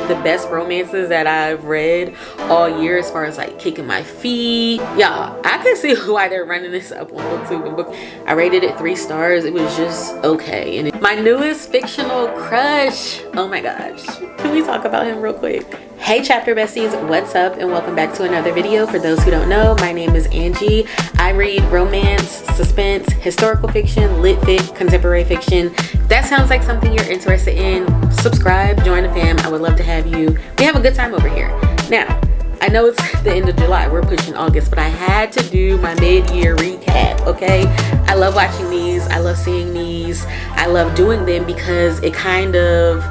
the best romances that I've read all year as far as like kicking my feet. Y'all, I can see why they're running this up on Booktube and book. I rated it 3 stars. It was just okay. And my newest fictional crush. Oh my gosh. Can we talk about him real quick? Hey chapter besties, what's up and welcome back to another video. For those who don't know, my name is Angie. I read romance, suspense, historical fiction, lit fic, contemporary fiction. If that sounds like something you're interested in, subscribe, join the fam. I would love to have you. We have a good time over here. Now, I know it's the end of July, we're pushing August, but I had to do my mid-year recap, okay? I love watching these, I love seeing these, I love doing them because it kind of,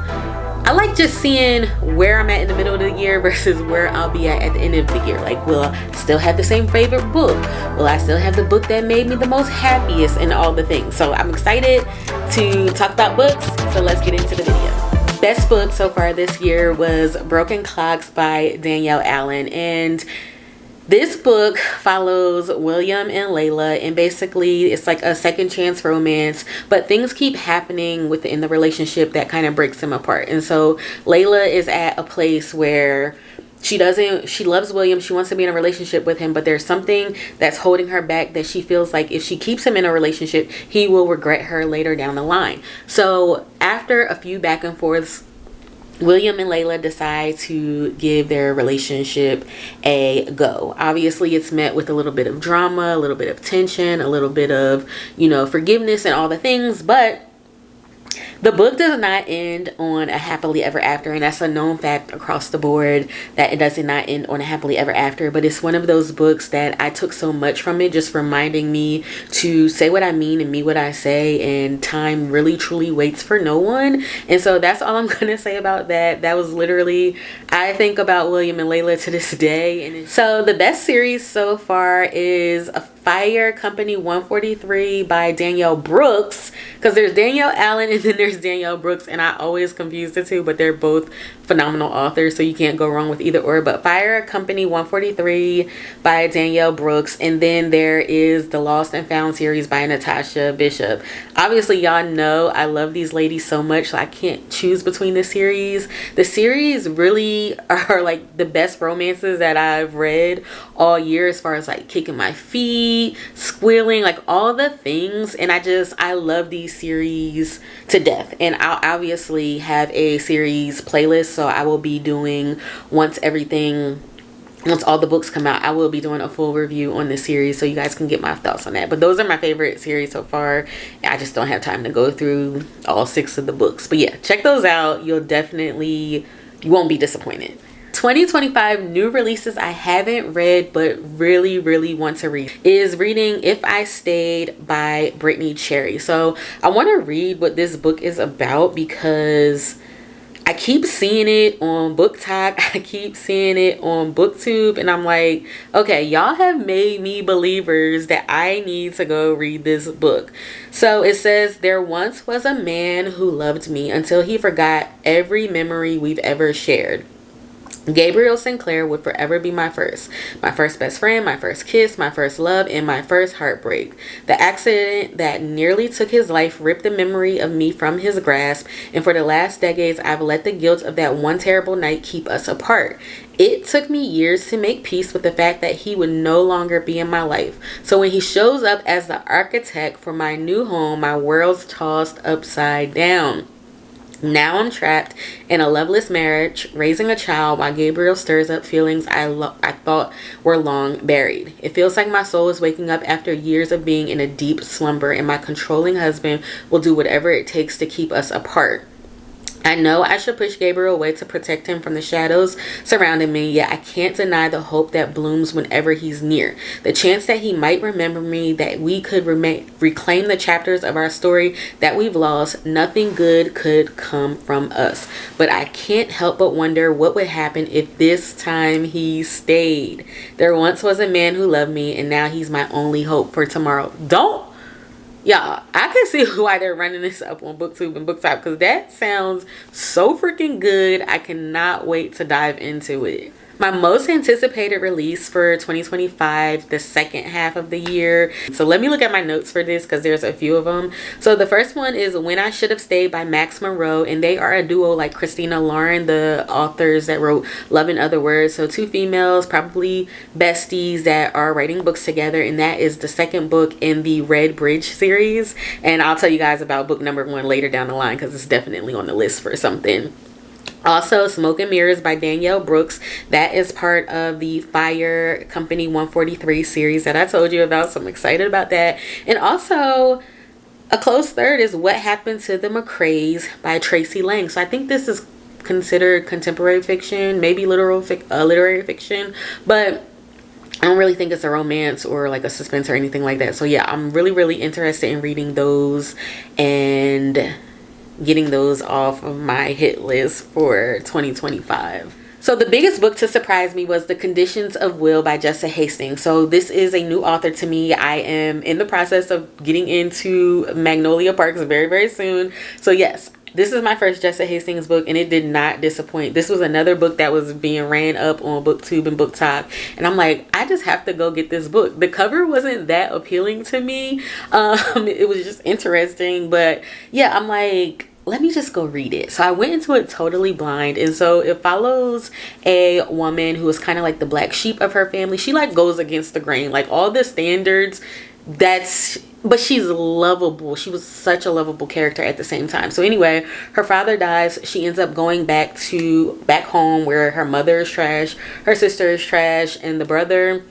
I like just seeing where I'm at in the middle of the year versus where I'll be at the end of the year. Like, will I still have the same favorite book? Will I still have the book that made me the most happiest and all the things? So I'm excited to talk about books, so let's get into the video. Best book so far this year was Broken Clocks by Danielle Allen, and this book follows William and Layla, and basically it's like a second chance romance, but things keep happening within the relationship that kind of breaks them apart. And so Layla is at a place where she loves William, she wants to be in a relationship with him, but there's something that's holding her back that she feels like if she keeps him in a relationship, he will regret her later down the line. So after a few back and forths, William and Layla decide to give their relationship a go. Obviously, it's met with a little bit of drama, a little bit of tension, a little bit of, forgiveness and all the things, but the book does not end on a happily ever after, and that's a known fact across the board that it does not end on a happily ever after. But it's one of those books that I took so much from it, just reminding me to say what I mean and mean what I say, and time really truly waits for no one. And so that's all I'm gonna say about that. That was literally, I think about William and Layla to this day. And so the best series so far is a Fire Company 143 by Danielle Brooks, because there's Danielle Allen and then there's Danielle Brooks, and I always confuse the two, but they're both phenomenal authors, so you can't go wrong with either or. But Fire Company 143 by Danielle Brooks, and then there is the Lost and Found series by Natasha Bishop. Obviously, y'all know I love these ladies so much, so I can't choose between the series. The series really are like the best romances that I've read all year as far as like kicking my feet, squealing, like all the things. And I love these series to death. And I'll obviously have a series playlist, so I will be doing once all the books come out, I will be doing a full review on this series, so you guys can get my thoughts on that. But those are my favorite series so far. I just don't have time to go through all 6 of the books, but yeah, check those out. You won't be disappointed. 2025 new releases I haven't read but really want to read is reading If I Stayed by Brittany Cherry. So I want to read what this book is about because I keep seeing it on BookTok, I keep seeing it on Booktube, and I'm like, okay, y'all have made me believers that I need to go read this book. So it says, there once was a man who loved me until he forgot every memory we've ever shared. Gabriel Sinclair would forever be my first best friend, my first kiss, my first love, and my first heartbreak. The accident that nearly took his life ripped the memory of me from his grasp, and for the last decades, I've let the guilt of that one terrible night keep us apart. It took me years to make peace with the fact that he would no longer be in my life. So when he shows up as the architect for my new home, my world's tossed upside down. Now I'm trapped in a loveless marriage, raising a child while Gabriel stirs up feelings I thought were long buried. It feels like my soul is waking up after years of being in a deep slumber, and my controlling husband will do whatever it takes to keep us apart. I know I should push Gabriel away to protect him from the shadows surrounding me, yet I can't deny the hope that blooms whenever he's near. The chance that he might remember me, that we could reclaim the chapters of our story that we've lost. Nothing good could come from us. But I can't help but wonder what would happen if this time he stayed. There once was a man who loved me, and now he's my only hope for tomorrow. Y'all, I can see why they're running this up on Booktube and Booktube, because that sounds so freaking good. I cannot wait to dive into it. My most anticipated release for 2025, the second half of the year. So let me look at my notes for this because there's a few of them. So the first one is When I Should Have Stayed by Max Monroe, and they are a duo like Christina Lauren, the authors that wrote Love and Other Words. So two females, probably besties, that are writing books together, and that is the second book in the Red Bridge series. And I'll tell you guys about book number 1 later down the line because it's definitely on the list for something. Also, Smoke and Mirrors by Danielle Brooks. That is part of the Fire Company 143 series that I told you about, so I'm excited about that. And also, a close third is What Happened to the McCraes by Tracy Lang. So I think this is considered contemporary fiction, maybe literary fiction, but I don't really think it's a romance or like a suspense or anything like that. So yeah, I'm really interested in reading those and getting those off of my hit list for 2025. So the biggest book to surprise me was The Conditions of Will by Jessa Hastings. So this is a new author to me. I am in the process of getting into Magnolia Parks very soon. So yes, this is my first Jessa Hastings book, and it did not disappoint. This was another book that was being ran up on Booktube and BookTok, and I'm like, I just have to go get this book. The cover wasn't that appealing to me. It was just interesting, but yeah, I'm like, let me just go read it. So I went into it totally blind, and so it follows a woman who is kind of like the black sheep of her family. She like goes against the grain, like all the standards, but she's lovable. She was such a lovable character at the same time. So anyway, her father dies. She ends up going back home where her mother is trash, her sister is trash, and the brother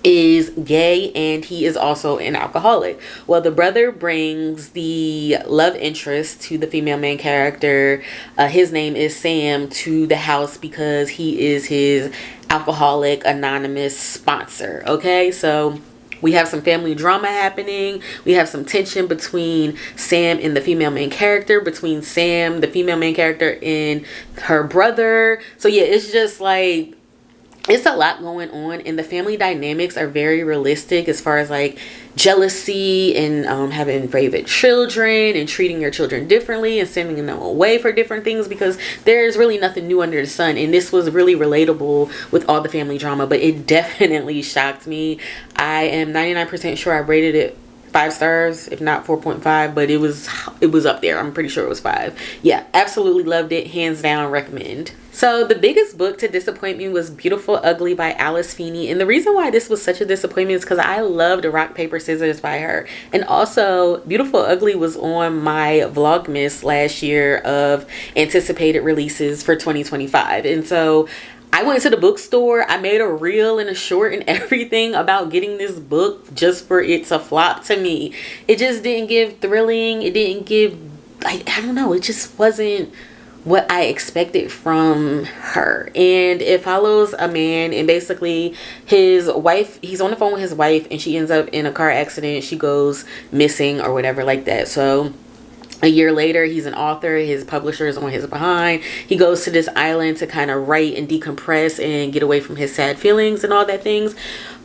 is gay, and he is also an alcoholic. Well, the brother brings the love interest to the female main character. His name is Sam, to the house because he is his Alcoholic Anonymous sponsor. Okay, so we have some family drama happening. We have some tension between Sam and the female main character, between Sam, the female main character, and her brother. So yeah, it's just like, it's a lot going on, and the family dynamics are very realistic as far as like jealousy and having favorite children and treating your children differently and sending them away for different things, because there's really nothing new under the sun. And this was really relatable with all the family drama, but it definitely shocked me. I am 99% sure I rated it 5 stars, if not 4.5, but it was up there. I'm pretty sure it was 5. Yeah, absolutely loved it. Hands down, recommend. So the biggest book to disappoint me was Beautiful Ugly by Alice Feeney. And the reason why this was such a disappointment is because I loved Rock, Paper, Scissors by her. And also, Beautiful Ugly was on my Vlogmas last year of anticipated releases for 2025. And so I went to the bookstore. I made a reel and a short and everything about getting this book just for it to flop to me. It just didn't give thrilling. It didn't give, I don't know. It just wasn't what I expected from her. And it follows a man, and basically his wife, he's on the phone with his wife, and she ends up in a car accident. She goes missing or whatever like that. So a year later, he's an author. His publisher is on his behind. He goes to this island to kind of write and decompress and get away from his sad feelings and all that things.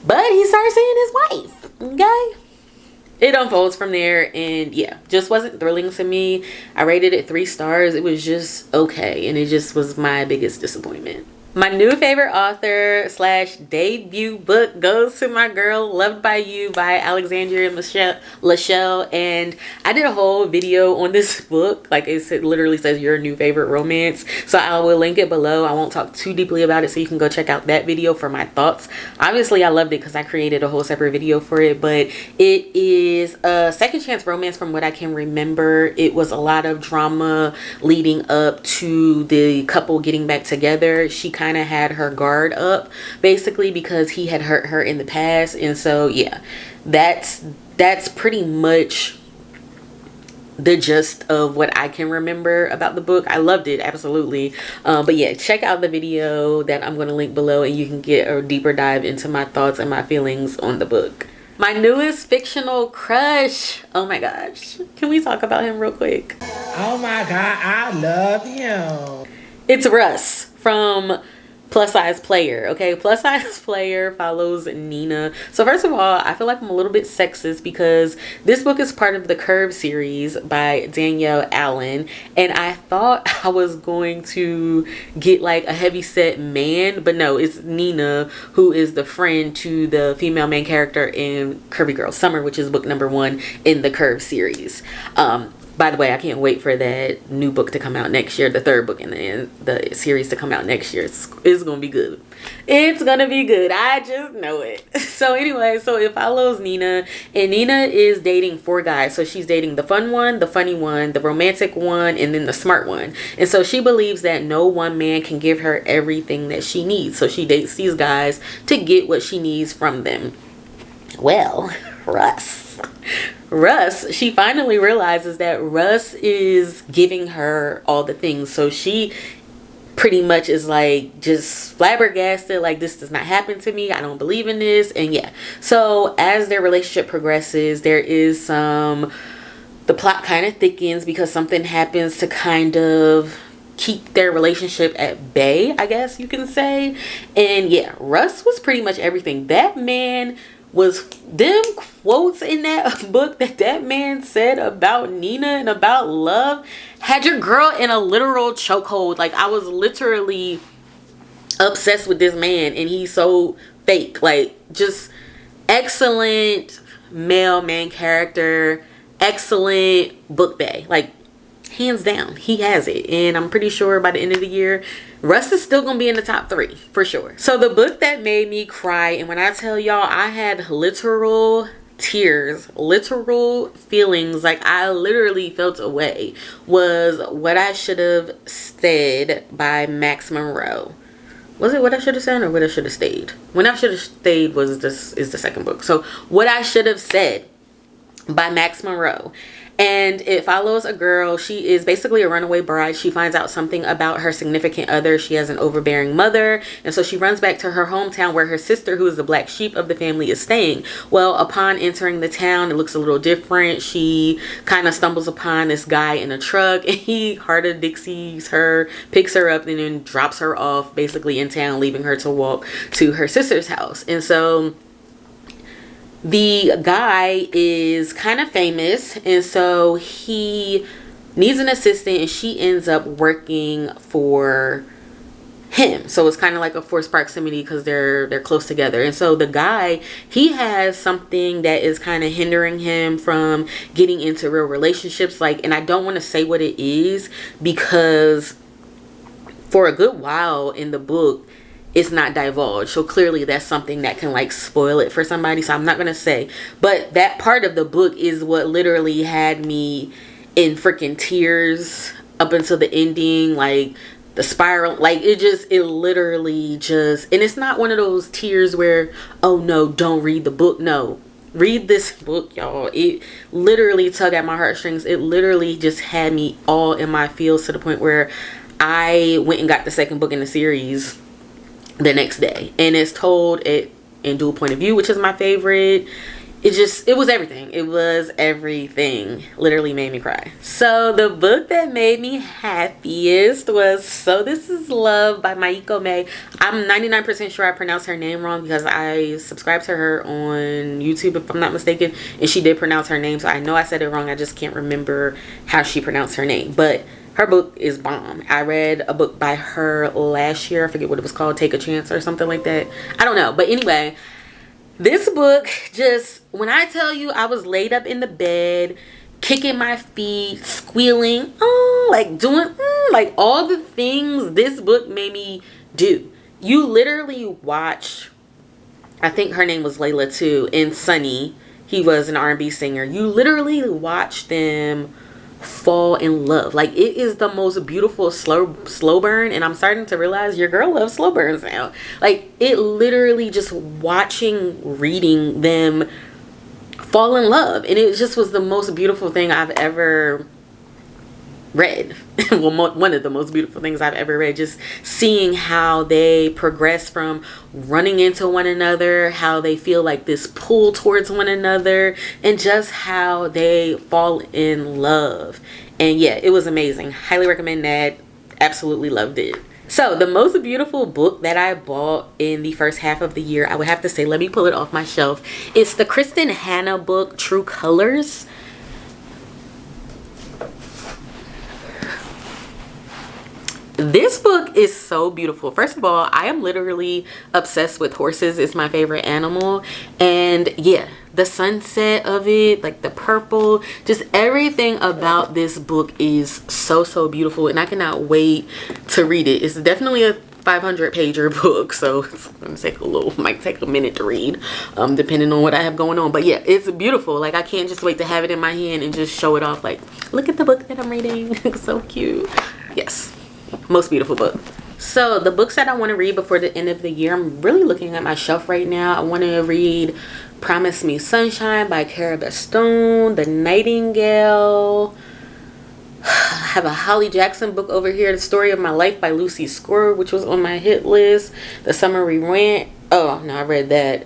But he starts seeing his wife. Okay? It unfolds from there, and yeah, just wasn't thrilling to me. I rated it 3 stars. It was just okay, and it just was my biggest disappointment. My new favorite author / debut book goes to my girl Loved by You by Alexandria Lachelle. And I did a whole video on this book. Like it literally says your new favorite romance. So I will link it below. I won't talk too deeply about it, so you can go check out that video for my thoughts. Obviously, I loved it because I created a whole separate video for it. But it is a second chance romance from what I can remember. It was a lot of drama leading up to the couple getting back together. She kind of had her guard up basically because he had hurt her in the past. And so yeah, that's pretty much the gist of what I can remember about the book. I loved it, absolutely. But yeah, check out the video that I'm going to link below, and you can get a deeper dive into my thoughts and my feelings on the book. My newest fictional crush, oh my gosh, can we talk about him real quick? Oh my god, I love him. It's Russ from plus size player. Okay, plus size player follows Nina. So first of all, I feel like I'm a little bit sexist because this book is part of the Curve series by Danielle Allen, and I thought I was going to get like a heavyset man, but no, it's Nina who is the friend to the female main character in Curvy Girl Summer, which is book number 1 in the Curve series. By the way, I can't wait for that new book to come out next year. The 3rd book in the series to come out next year. It's going to be good. It's going to be good. I just know it. So anyway, so it follows Nina. And Nina is dating 4 guys. So she's dating the fun one, the funny one, the romantic one, and then the smart one. And so she believes that no one man can give her everything that she needs. So she dates these guys to get what she needs from them. Well, Russ, she finally realizes that Russ is giving her all the things. So she pretty much is like just flabbergasted, like, this does not happen to me. I don't believe in this. And yeah, so as their relationship progresses, there is the plot kind of thickens because something happens to kind of keep their relationship at bay, I guess you can say. And yeah, Russ was pretty much everything. That man was, them quotes in that book that man said about Nina and about love had your girl in a literal chokehold. Like, I was literally obsessed with this man, and he's so fake. Like, just excellent male main character, excellent book bay. Like, hands down, he has it. And I'm pretty sure by the end of the year, Russ is still gonna be in the top 3 for sure. So the book that made me cry, and when I tell y'all I had literal tears, literal feelings, like I literally felt away, was What I Should Have Said by Max Monroe. Was it What I Should Have Said or What I Should Have Stayed? When I Should Have Stayed is the second book. So What I Should Have Said by Max Monroe. And it follows a girl. She is basically a runaway bride. She finds out something about her significant other. She has an overbearing mother. And so she runs back to her hometown where her sister, who is the black sheep of the family, is staying. Well, upon entering the town, it looks a little different. She kind of stumbles upon this guy in a truck. And he Harder Dixies her, picks her up, and then drops her off basically in town, leaving her to walk to her sister's house. And so the guy is kind of famous, and so he needs an assistant, and she ends up working for him. So it's kind of like a forced proximity because they're close together. And so the guy, he has something that is kind of hindering him from getting into real relationships. Like, and I don't want to say what it is because for a good while in the book, it's not divulged. So clearly that's something that can like spoil it for somebody. So I'm not going to say. But that part of the book is what literally had me in freaking tears up until the ending. Like the spiral, like it literally just, and it's not one of those tears where, oh no, don't read the book. No, read this book, y'all. It literally tugged at my heartstrings. It literally just had me all in my feels to the point where I went and got the second book in the series the next day, and it's told it in dual point of view, which is my favorite. It was everything. It was everything. Literally made me cry. So the book that made me happiest was So This Is Love by Maiko May. I'm 99% sure I pronounced her name wrong because I subscribed to her on YouTube, if I'm not mistaken, and she did pronounce her name, so I know I said it wrong. I just can't remember how she pronounced her name, but her book is bomb. I read a book by her last year. I forget what it was called. Take a Chance or something like that. I don't know. But anyway, this book just, when I tell you I was laid up in the bed, kicking my feet, squealing, like doing, like all the things this book made me do. You literally watch, I think her name was Layla too, and Sunny. He was an R&B singer. You literally watch them fall in love. Like, it is the most beautiful slow burn, and I'm starting to realize your girl loves slow burns now. Like, it literally just reading them fall in love, and it just was the most beautiful thing I've ever read. Well, one of the most beautiful things I've ever read. Just seeing how they progress from running into one another, how they feel like this pull towards one another, and just how they fall in love. And yeah, it was amazing. Highly recommend that. Absolutely loved it. So the most beautiful book that I bought in the first half of the year, I would have to say, let me pull it off my shelf. It's the Kristen Hanna book, True Colors. This book is so beautiful. First of all, I am literally obsessed with horses. It's my favorite animal. And yeah, the sunset of it, like the purple, just everything about this book is so beautiful, and I cannot wait to read it. It's definitely a 500-pager book, so it's gonna take might take a minute to read, depending on what I have going on. But yeah, it's beautiful. Like, I can't just wait to have it in my hand and just show it off, like, look at the book that I'm reading. So cute. Yes, most beautiful book. So the books that I want to read before the end of the year, I'm really looking at my shelf right now. I want to read Promise Me Sunshine by Cara Bastone, The Nightingale. I have a Holly Jackson book over here, The Story of My Life by Lucy Score, which was on my hit list. The Summer We Went. Oh no, I read that.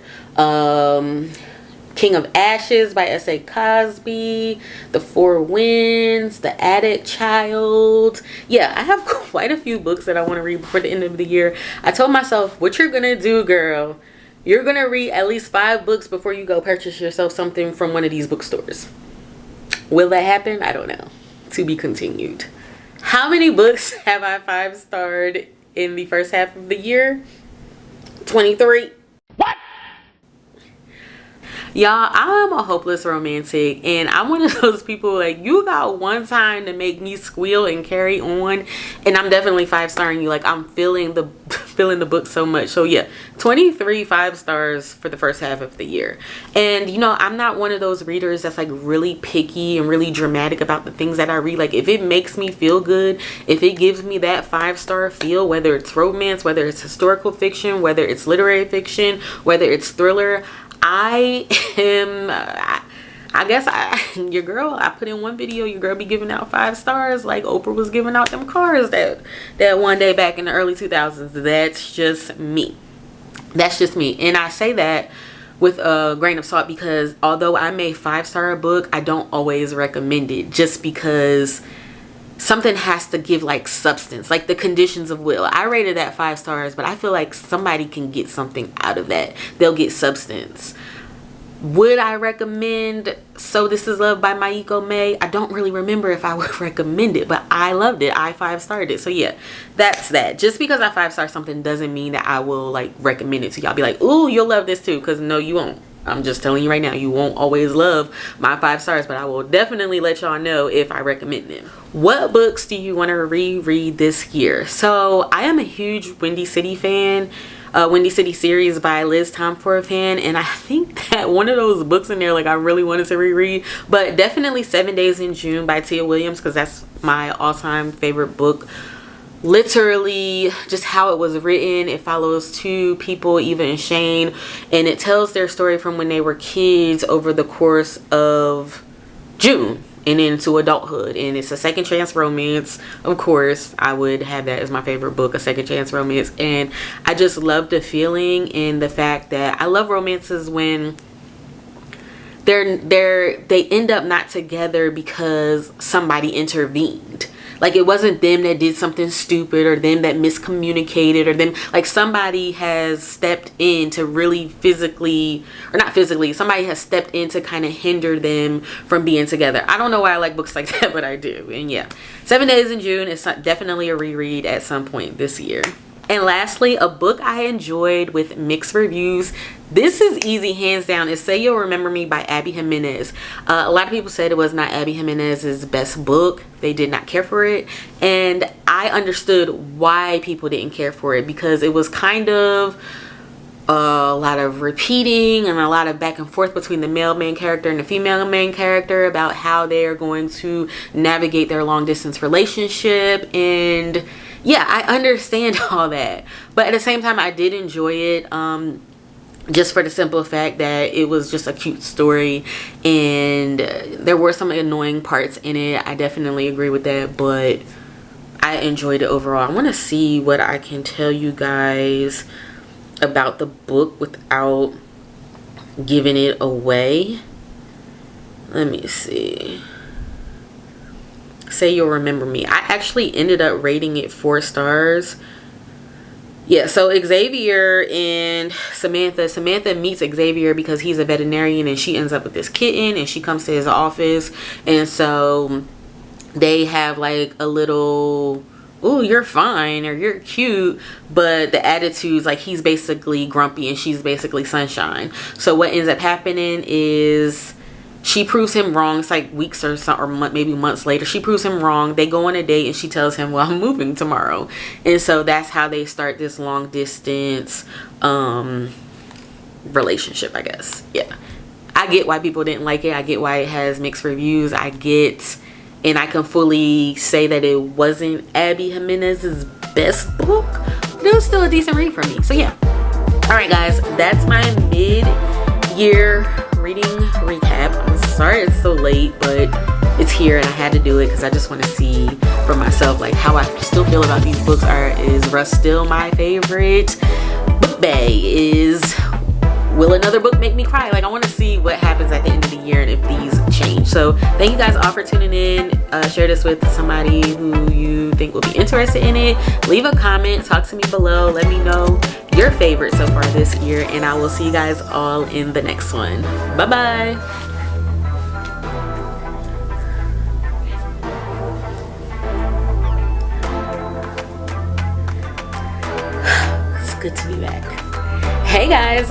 King of Ashes by S.A. Cosby, The Four Winds, The Attic Child. Yeah, I have quite a few books that I want to read before the end of the year. I told myself, what you're gonna do, girl, you're gonna read at least 5 books before you go purchase yourself something from one of these bookstores. Will that happen? I don't know. To be continued. How many books have I 5-starred in the first half of the year? 23. What? Y'all, I'm a hopeless romantic, and I'm one of those people, like, you got one time to make me squeal and carry on, and I'm definitely 5-starring you. Like, I'm feeling the book so much. So yeah, 23 5 stars for the first half of the year. And you know, I'm not one of those readers that's like really picky and really dramatic about the things that I read. Like, if it makes me feel good, if it gives me that 5-star feel, whether it's romance, whether it's historical fiction, whether it's literary fiction, whether it's thriller, I guess your girl, I put in one video, your girl be giving out 5 stars like Oprah was giving out them cars that one day back in the early 2000s. That's just me. That's just me. And I say that with a grain of salt, because although I may 5-star a book, I don't always recommend it, just because something has to give like substance, like The Conditions of Will. I rated that 5 stars, but I feel like somebody can get something out of that. They'll get substance. Would I recommend So This Is Love by Maiko May? I don't really remember if I would recommend it, but I loved it. I 5-starred it. So yeah, that's that. Just because I 5-star something doesn't mean that I will like recommend it to y'all. Be like, ooh, you'll love this too, because no, you won't. I'm just telling you right now, you won't always love my 5 stars, but I will definitely let y'all know if I recommend them. What books do you want to reread this year? So I am a huge Windy City fan. Windy City series by Liz Tomfore fan, and I think that one of those books in there, like, I really wanted to reread, but definitely 7 Days in June by Tia Williams, because that's my all-time favorite book. Literally just how it was written, it follows 2 people, Eva and Shane, and it tells their story from when they were kids over the course of June and into adulthood. And it's a second chance romance. Of course, I would have that as my favorite book, a second chance romance. And I just love the feeling and the fact that I love romances when they end up not together because somebody intervened. Like, it wasn't them that did something stupid, or them that miscommunicated, or them, like, somebody has stepped in to really physically, or not physically, somebody has stepped in to kind of hinder them from being together. I don't know why I like books like that, but I do. And yeah, 7 Days in June is definitely a reread at some point this year. And lastly, a book I enjoyed with mixed reviews. This is easy, hands down, is Say You'll Remember Me by Abby Jimenez. A lot of people said it was not Abby Jimenez's best book. They did not care for it. And I understood why people didn't care for it, because it was kind of a lot of repeating and a lot of back and forth between the male main character and the female main character about how they are going to navigate their long distance relationship. And yeah, I understand all that, but at the same time, I did enjoy it, just for the simple fact that it was just a cute story, and there were some annoying parts in it. I definitely agree with that, but I enjoyed it overall. I want to see what I can tell you guys about the book without giving it away. Let me see. Say You'll Remember Me. I actually ended up rating it 4 stars Yeah, so Xavier and Samantha meets Xavier because he's a veterinarian, and she ends up with this kitten, and she comes to his office, and so they have like a little, "Ooh, you're fine," or "You're cute," but the attitudes, like he's basically grumpy and she's basically sunshine. So what ends up happening is she proves him wrong. It's like weeks or so, or maybe months later, she proves him wrong. They go on a date and she tells him, "Well, I'm moving tomorrow." And so that's how they start this long distance relationship, I guess. Yeah, I get why people didn't like it. I get why it has mixed reviews. I get, and I can fully say that it wasn't Abby Jimenez's best book, but it was still a decent read for me. So yeah. All right, guys, that's my mid-year reading recap. I'm sorry it's so late, but it's here and I had to do it because I just want to see for myself like how I still feel about these books. Is Rust still my favorite? Book Bay is, will another book make me cry? Like, I want to see what happens at the end of the year and if these change. So thank you guys all for tuning in. Share this with somebody who you think will be interested in it. Leave a comment, talk to me below, let me know your favorite so far this year, and I will see you guys all in the next one. Bye bye. It's good to be back. Hey guys,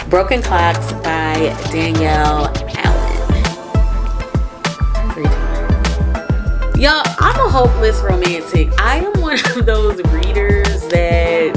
Broken Clocks by Danielle Allen. Y'all, I'm a hopeless romantic. I am one of those readers that